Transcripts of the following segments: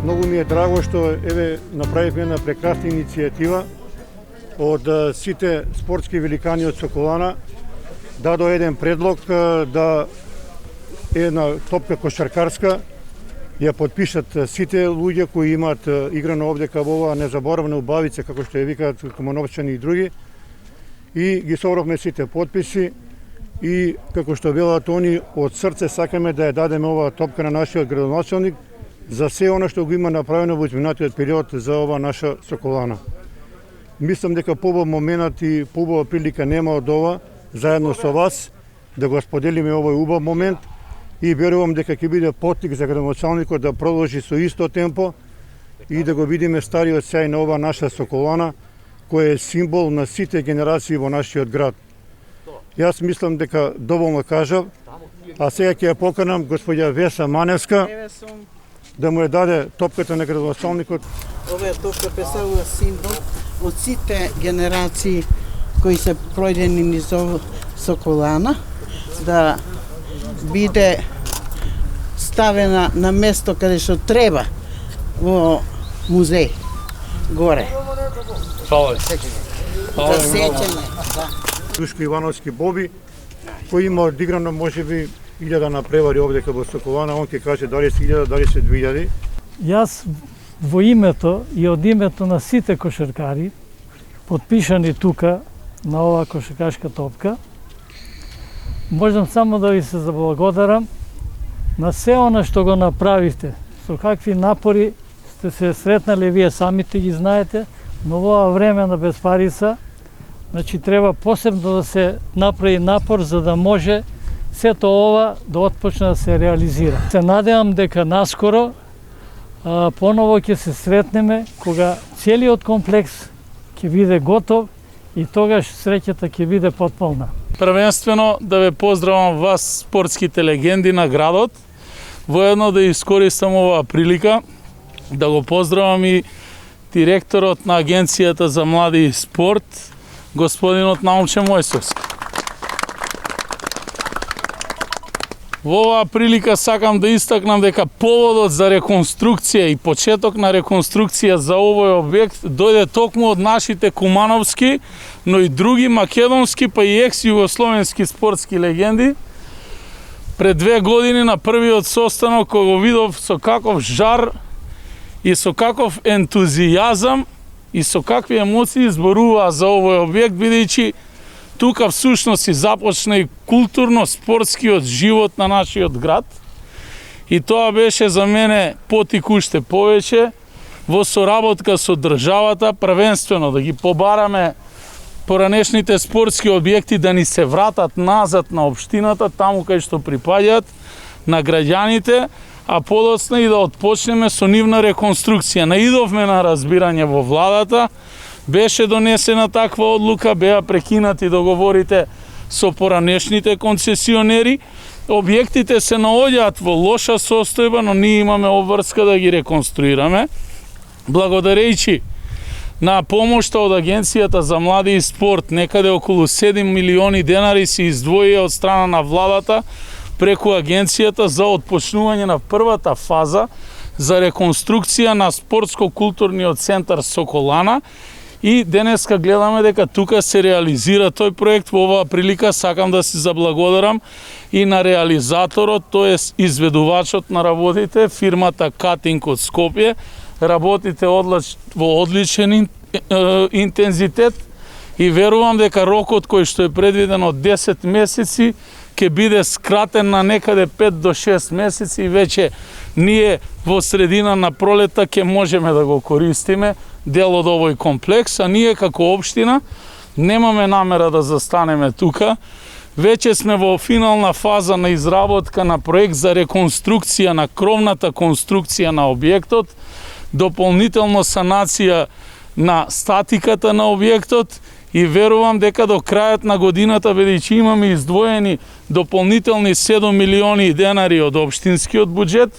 Многу ми е драго што еве направивме една прекрасна иницијатива од сите спортски великани од Соколана, дадо еден предлог да една топка кошаркарска ја подпишат сите луѓе кои имаат играно овдека во оваа незаборавна убавица, како што ја викаат Кумановчани и други. И ги собравме сите подписи и како што велат они, од срце сакаме да ја дадеме оваа топка на нашиот градоначалник за се она што го има направено во изминатиот период за ова наша Соколана. Мислам дека побав момент и побава прилика нема од ова, заедно со вас, да го споделиме овој убав момент и верувам дека ќе биде поттик за градоначалникот да продолжи со исто темпо и да го видиме стариот сјај на ова наша Соколана, кој е символ на сите генерации во нашиот град. Јас мислам дека доволно кажав, а сега ќе ја поканам господја Веса Маневска да му ја даде топката на градоначалникот. Оваа топка представува символ од сите генерации кои се пројдени низ Соколана, да биде ставена на место каде што треба во музеј горе. Фала. За сеќање, да. Душко Ивановски Боби, кој има одиграно можеби 1000 напревари овдека во Соколана, он ќе каже дали се 1000, дали се 2000. Јас во името и од името на сите кошаркари, подпишани тука на оваа кошаркашка топка, можам само да ви се заблагодарам на се она што го направивте, со какви напори сте се сретнали, вие самите ги знаете, но во ова време на безпарица, значи треба посебно да се направи напор за да може сето ова да отпочне да се реализира. Се надевам дека наскоро поново ќе се сретнеме кога целиот комплекс ќе биде готов и тогаш среќата ќе биде потполна. Првенствено да ве поздравам вас, спортските легенди на градот. Воедно да искористам оваа прилика да го поздравам и директорот на Агенцијата за млади и спорт, господинот Наумче Мојсовски. Во оваа прилика сакам да истакнам дека поводот за реконструкција и почеток на реконструкција за овој објект дојде токму од нашите кумановски, но и други македонски, па и екс-југословенски спортски легенди. Пред 2 години на првиот состанок кој го видов со каков жар и со каков ентузијазам и со какви емоции зборуваа за овој објект, бидејќи тука всушност и започна и културно-спортскиот живот на нашиот град. И тоа беше за мене потик уште повеќе во соработка со државата, првенствено да ги побараме поранешните спортски објекти да ни се вратат назад на општината, таму кај што припаѓаат на граѓаните, а подоцна и да отпочнеме со нивна реконструкција. Наидовме на разбирање во владата, беше донесена таква одлука, беа прекинати договорите со поранешните концесионери. Објектите се наоѓаат во лоша состојба, но ние имаме обврска да ги реконструираме. Благодарејќи на помошта од Агенцијата за млади и спорт, некаде околу 7 милиони денари се издвоија од страна на владата преку Агенцијата за отпочнување на првата фаза за реконструкција на спортско-културниот центар Соколана. И денеска гледаме дека тука се реализира тој проект. Во оваа прилика сакам да се заблагодарам и на реализаторот, тоест изведувачот на работите, фирмата Катинг од Скопје. Работите во одличен интензитет и верувам дека рокот кој што е предвиден од 10 месеци ќе биде скратен на некаде 5 до 6 месеци и веќе ние во средина на пролета ќе можеме да го користиме дел од овој комплекс, а ние како општина немаме намера да застанеме тука. Веќе сме во финална фаза на изработка на проект за реконструкција на кровната конструкција на објектот, дополнително санација на статиката на објектот и верувам дека до крајот на годината, бидејќи имаме издвоени дополнителни 7 милиони денари од општинскиот буџет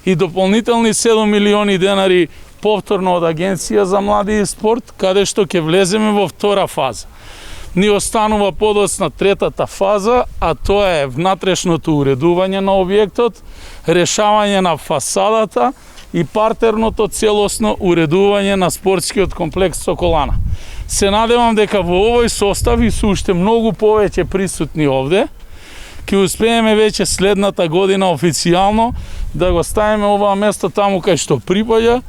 и дополнителни 7 милиони денари повторно од Агенција за млади и спорт, каде што ќе влеземе во втора фаза. Ни останува подоцна третата фаза, а тоа е внатрешното уредување на објектот, решавање на фасадата, и партерното целосно уредување на спортскиот комплекс Соколана. Се надевам дека во овој состав и се уште многу повеќе присутни овде, ќе успееме веќе следната година официјално да го ставиме оваа место таму кај што припаѓа,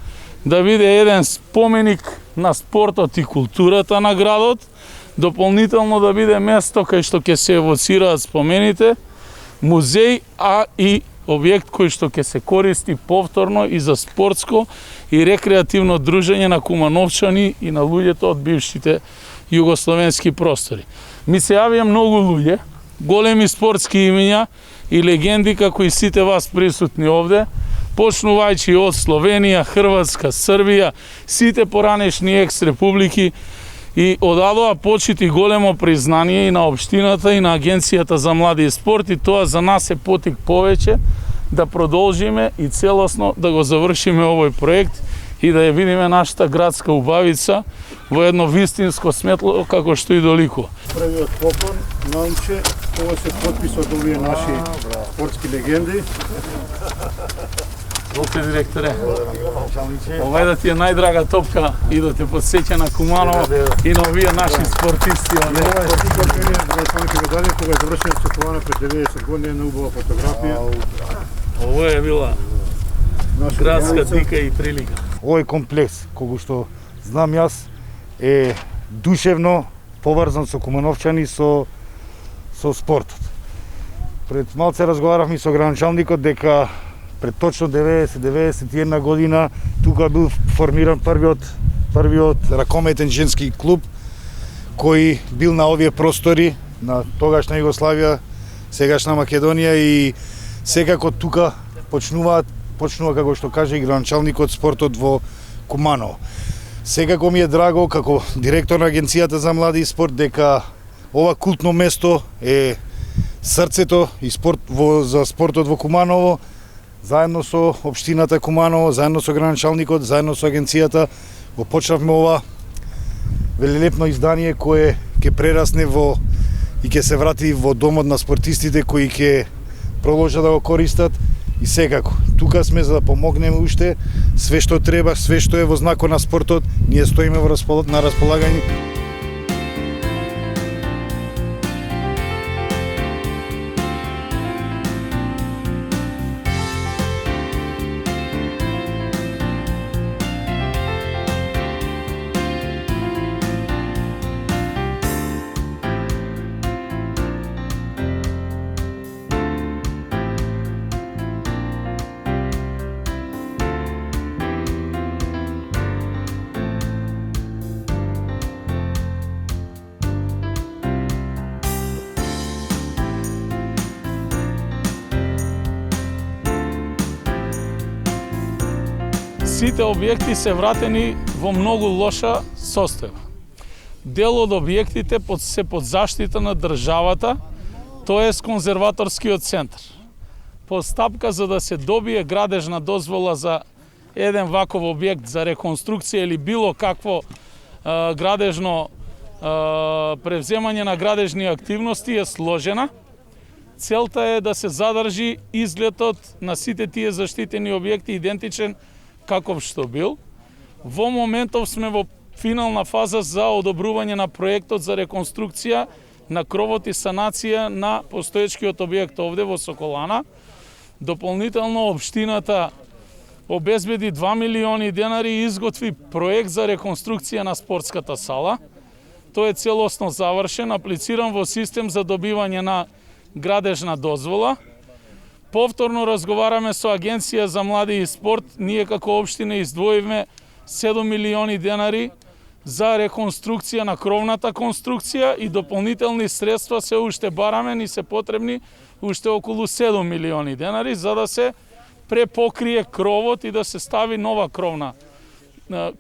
да биде еден споменик на спортот и културата на градот, дополнително да биде место кај што ќе се евоцираат спомените, музеј, а и објект кој што ќе се користи повторно и за спортско и рекреативно дружење на кумановчани и на луѓето од бившите југословенски простори. Ми се јавија многу луѓе, големи спортски имиња и легенди како и сите вас присутни овде, почнувајќи од Словенија, Хрватска, Србија, сите поранешни екс-републики, и одадоа почит и големо признание и на општината и на Агенцијата за млади и спорт, и тоа за нас е потик повеќе да продолжиме и целосно да го завршиме овој проект и да ја видиме нашата градска убавица во едно вистинско сметло како што и доликува. Првиот поклон на Умче, ова се потпис од овие наши спортски легенди. Волте, директоре, ова да ти е најдрага топка и да те подсеќа на Куманово и на овие наши спортисти. Ова е стикот мене за самите медали, кога е завршен Соколана пред 90 години, една убава фотографија. Ова е била градска дика и прилика. Овој комплекс, кога што знам јас, е душевно поврзан со кумановчани, со спортот. Пред малце разговаравме со граначалникот дека пред точно 90-91 година тука бил формиран првиот ракометен женски клуб кој бил на овие простори на тогашна Југославија, сегашна Македонија, и секако тука почнува како што каже и граначалникот спортот во Куманово. Секако ми е драго како директор на Агенцијата за млади и спорт дека ова култно место е срцето и за спортот во Куманово. Заедно со општината Куманово, заедно со граначалникот, заедно со агенцијата го почнавме ова велелепно издание кое ќе прерасне и ќе се врати во домот на спортистите кои ќе продолжат да го користат. И секако, тука сме за да помогнеме уште све што треба, све што е во знакот на спортот, ние стоиме на располагање. Сите објекти се вратени во многу лоша состојба. Дел од објектите се под заштита на државата, тоа е конзерваторскиот центар. Постапка за да се добие градежна дозвола за еден ваков објект за реконструкција или било какво градежно превземање на градежни активности е сложена. Целта е да се задржи изгледот на сите тие заштитени објекти идентичен каков што бил. Во моментов сме во финална фаза за одобрување на проектот за реконструкција на кровот и санација на постоечкиот објект овде во Соколана. Дополнително општината обезбеди 2 милиони денари и изготви проект за реконструкција на спортската сала. Тој е целосно завршен, аплициран во систем за добивање на градежна дозвола. Повторно разговараме со Агенција за млади и спорт. Ние како општина издвоивме 7 милиони денари за реконструкција на кровната конструкција и дополнителни средства се уште бараме, ни се потребни уште околу 7 милиони денари за да се препокрие кровот и да се стави нова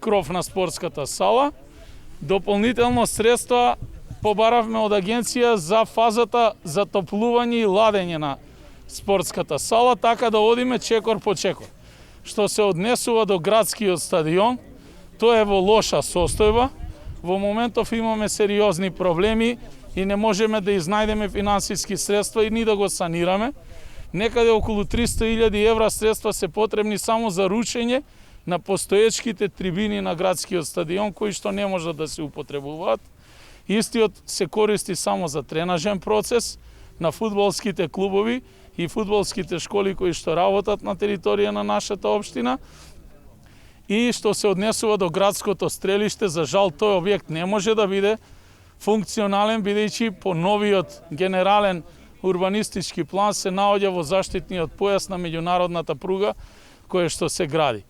кров на спортската сала. Дополнително средства побаравме од Агенција за фазата за топлување и ладење на спортската сала, така да одиме чекор по чекор. Што се однесува до градскиот стадион, тоа е во лоша состојба. Во моментов имаме сериозни проблеми и не можеме да изнајдеме финансиски средства и ни да го санираме. некаде околу 300.000 евра средства се потребни само за рушење на постоечките трибини на градскиот стадион, кои што не можат да се употребуваат. Истиот се користи само за тренажен процес на фудбалските клубови и фудбалските школи кои што работат на територија на нашата општина. И што се однесува до градското стрелиште, за жал тој објект не може да биде функционален, бидејќи по новиот генерален урбанистички план се наоѓа во заштитниот појас на меѓународната пруга која што се гради.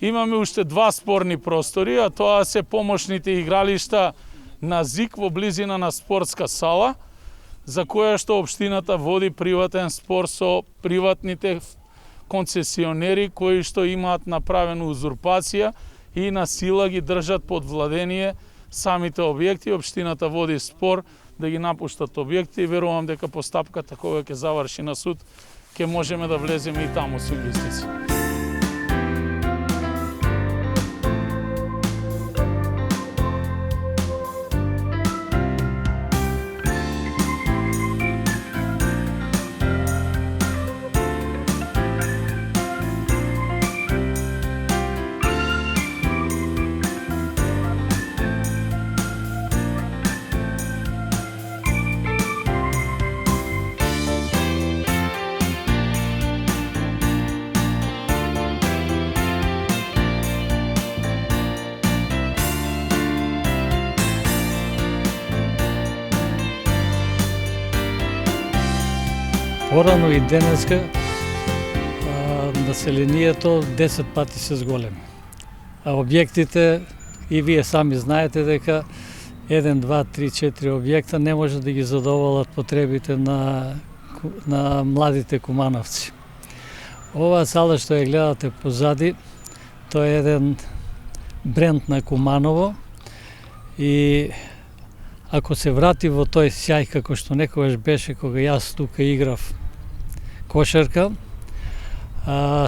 Имаме уште два спорни простори, а тоа се помошните игралишта на ЗИК во близина на спортска сала, за која што општината води приватен спор со приватните концесионери кои што имаат направена узурпација и на сила ги држат под владение самите објекти. Општината води спор да ги напуштат објекти и верувам дека постапката кога ќе заврши на суд ќе можеме да влеземе и таму со углистици. Порано и денеска населението 10 пати се зголеми. А објектите, и вие сами знаете дека 1, 2, 3, 4 објекта не може да ги задоволат потребите на младите кумановци. Оваа сала што ја гледате позади, тоа е еден бренд на Куманово и ако се врати во тој сјај како што некогаш беше кога јас тука играв кошарка,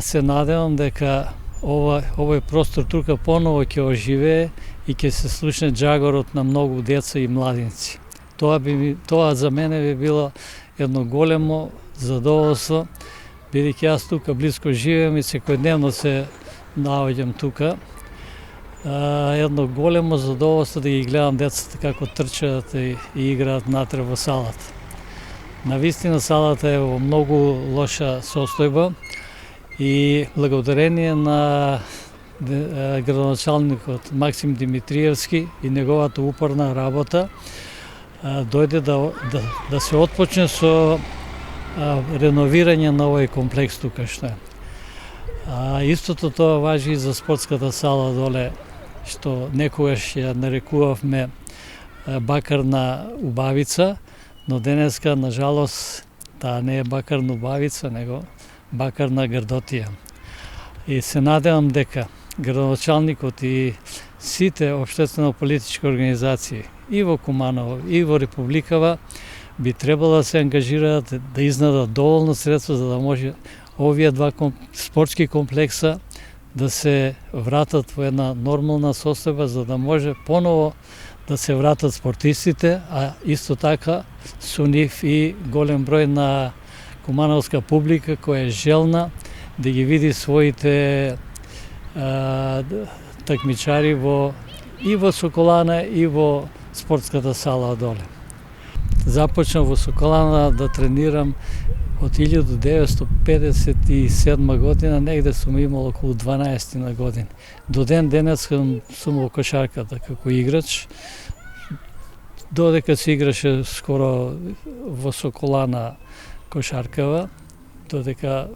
се надевам дека овој простор тука поново ќе оживее и ќе се слушне джагорот на многу деца и младинци. Тоа за мене би било едно големо задоволство, бидејќи јас тука близко живеам и секојдневно се наоѓам тука. Едно големо задоволство да ги гледам децата како трчаат и играат натре во салата. Навистина салата е во многу лоша состојба и благодарение на градоначалникот Максим Димитриевски и неговата упорна работа дојде да се отпочне со реновирање на овој комплекс тука што е. Истото тоа важи и за спортската сала доле, што некогаш ја нарекувавме бакарна убавица, но денеска, на жалост, таа не е бакарна убавица, него бакарна грдотија. И се надевам дека градоначалникот и сите општествено-политички организации и во Куманово, и во Републикава би требало да се ангажираат да изнадат доволно средства за да може овие два спортски комплекса да се вратат во една нормална состојба, за да може поново да се вратат спортистите, а исто така со нив и голем број на кумановска публика која е желна да ги види своите такмичари и во Соколана и во спортската сала доле. Започнав во Соколана да тренирам од 1957 година, негде сум имал околу 12 на години. До ден денес сум во кошарката како играч. Додека се играше скоро во Соколана кошаркава, додека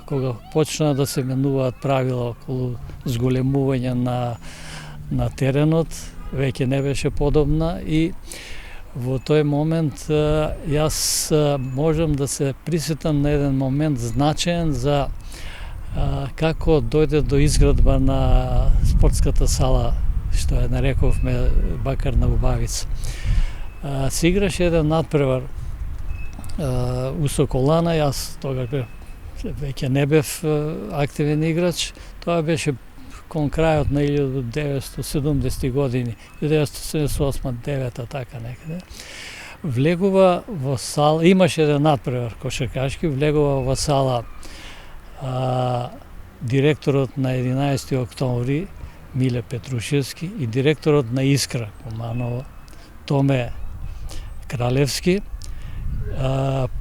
кога почна да се менуваат правила околу зголемување на теренот, веќе не беше подобна и во тој момент јас можам да се присетам на еден момент значаен за како дојде до изградба на спортската сала, што ја нарековме бакарна убавица. Се играше еден надпревар у Соколана, јас тогаш веќе не бев активен играч, тоа беше кон крајот на 1970 години, 1978-9 така некаде. влегува во сала, имаше еден надпревар кошаркашки, влегува во сала директорот на 11 октомври Миле Петрушевски и директорот на Искра Куманово Томе Кралевски.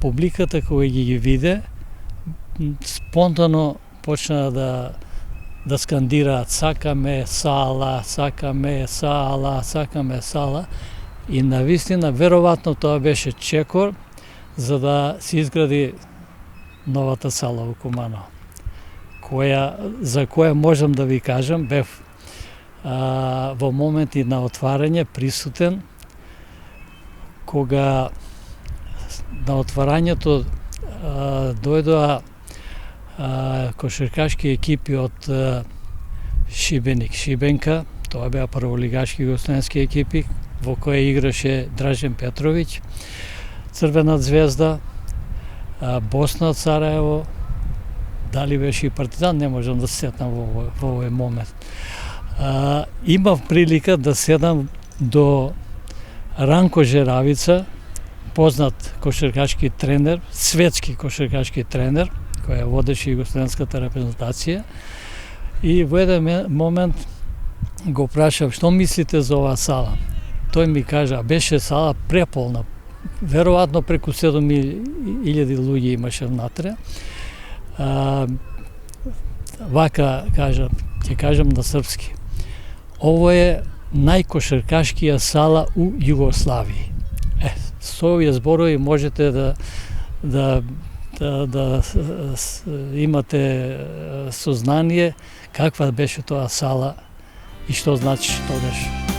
Публиката која ги виде спонтано почна да скандираат сакаме сала, сакаме сала, сакаме сала. И навистина, веројатно тоа беше чекор за да се изгради новата сала во Куманово. За која можам да ви кажам, бев во моменти на отварање присутен, кога на отварањето дојдоа кошаркашки екипи од Шибеник, Шибенка, тоа беа прволигашки југословенски екипи, во која играше Дражен Петровиќ, Црвена звезда, Босна од Сараево, дали беше и Партизан, не можам да се сетам во овој момент. Имав прилика да седам до Ранко Жеравица, познат кошаркашки тренер, светски кошаркашки тренер, која водеше југословенската репрезентација, и во еден момент го прашав што мислите за оваа сала. Тој ми кажа, беше сала преполна, веројатно преку 7.000 луѓе имаше внатре. Вака кажа, ќе кажам на српски. Ово е најкошаркашкија сала у Југославија. Со овие зборови можете да имате сознание каква беше тоа сала и што значи тогаш.